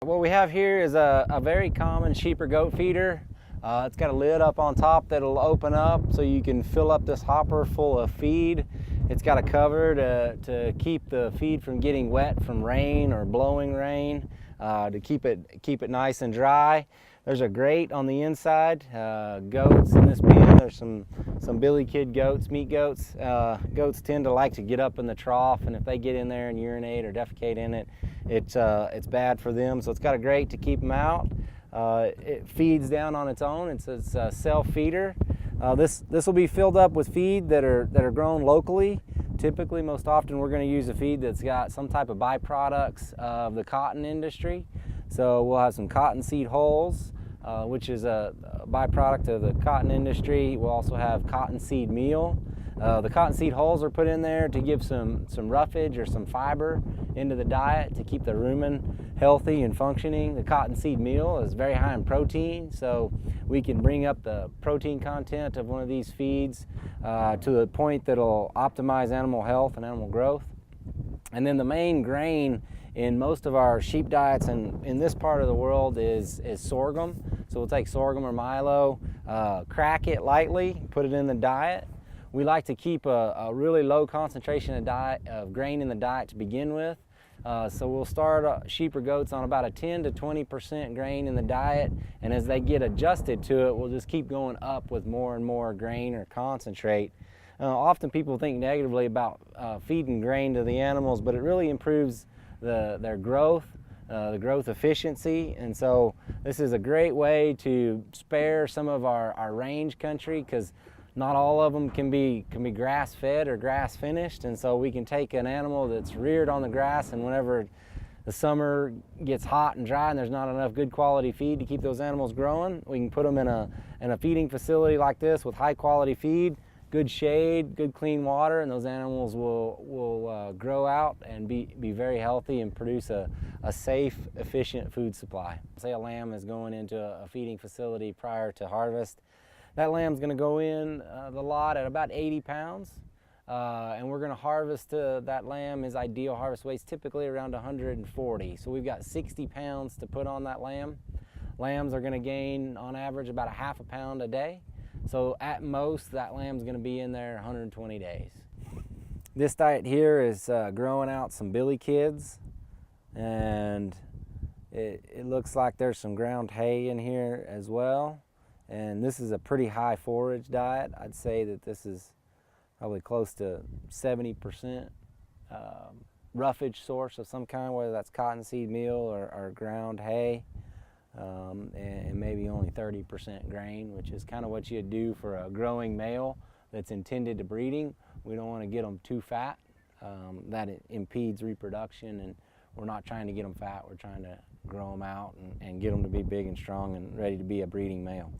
What we have here is a very common sheep or goat feeder. It's got a lid up on top that'll open up so you can fill up this hopper full of feed. It's got a cover to keep the feed from getting wet from rain or blowing rain, to keep it nice and dry. There's a grate on the inside. Goats in this pen, there's some billy kid goats, meat goats. Goats tend to like to get up in the trough, and if they get in there and urinate or defecate in it, it's bad for them. So it's got a grate to keep them out. It feeds down on its own. It's a self-feeder. This will be filled up with feed that are grown locally. Typically, most often, we're going to use a feed that's got some type of byproducts of the cotton industry. So we'll have some cottonseed hulls, which is a byproduct of the cotton industry. We'll also have cottonseed meal. The cottonseed hulls are put in there to give some roughage or some fiber into the diet to keep the rumen healthy and functioning. The cottonseed meal is very high in protein, so we can bring up the protein content of one of these feeds to the point that'll optimize animal health and animal growth. And then the main grain in most of our sheep diets and in this part of the world is sorghum. So we'll take sorghum or milo, crack it lightly, put it in the diet. We like to keep a really low concentration of grain in the diet to begin with. So we'll start sheep or goats on about a 10 to 20% grain in the diet, and as they get adjusted to it, we'll just keep going up with more and more grain or concentrate. Often people think negatively about feeding grain to the animals, but it really improves their growth, the growth efficiency, and so this is a great way to spare some of our range country, because not all of them can be grass-fed or grass-finished, and so we can take an animal that's reared on the grass, and whenever the summer gets hot and dry and there's not enough good quality feed to keep those animals growing, we can put them in a feeding facility like this with high-quality feed, good shade, good clean water, and those animals will grow out and be very healthy and produce a safe, efficient food supply. Say a lamb is going into a feeding facility prior to harvest. That lamb's going to go in the lot at about 80 pounds, and we're going to harvest that lamb. His ideal harvest weight's typically around 140, so we've got 60 pounds to put on that lamb. Lambs are going to gain, on average, about a half a pound a day, so at most, that lamb's going to be in there 120 days. This diet here is growing out some billy kids, and it looks like there's some ground hay in here as well. And this is a pretty high forage diet. I'd say that this is probably close to 70% roughage source of some kind, whether that's cottonseed meal or ground hay, and maybe only 30% grain, which is kind of what you'd do for a growing male that's intended to breeding. We don't want to get them too fat. That impedes reproduction, and we're not trying to get them fat. We're trying to grow them out and get them to be big and strong and ready to be a breeding male.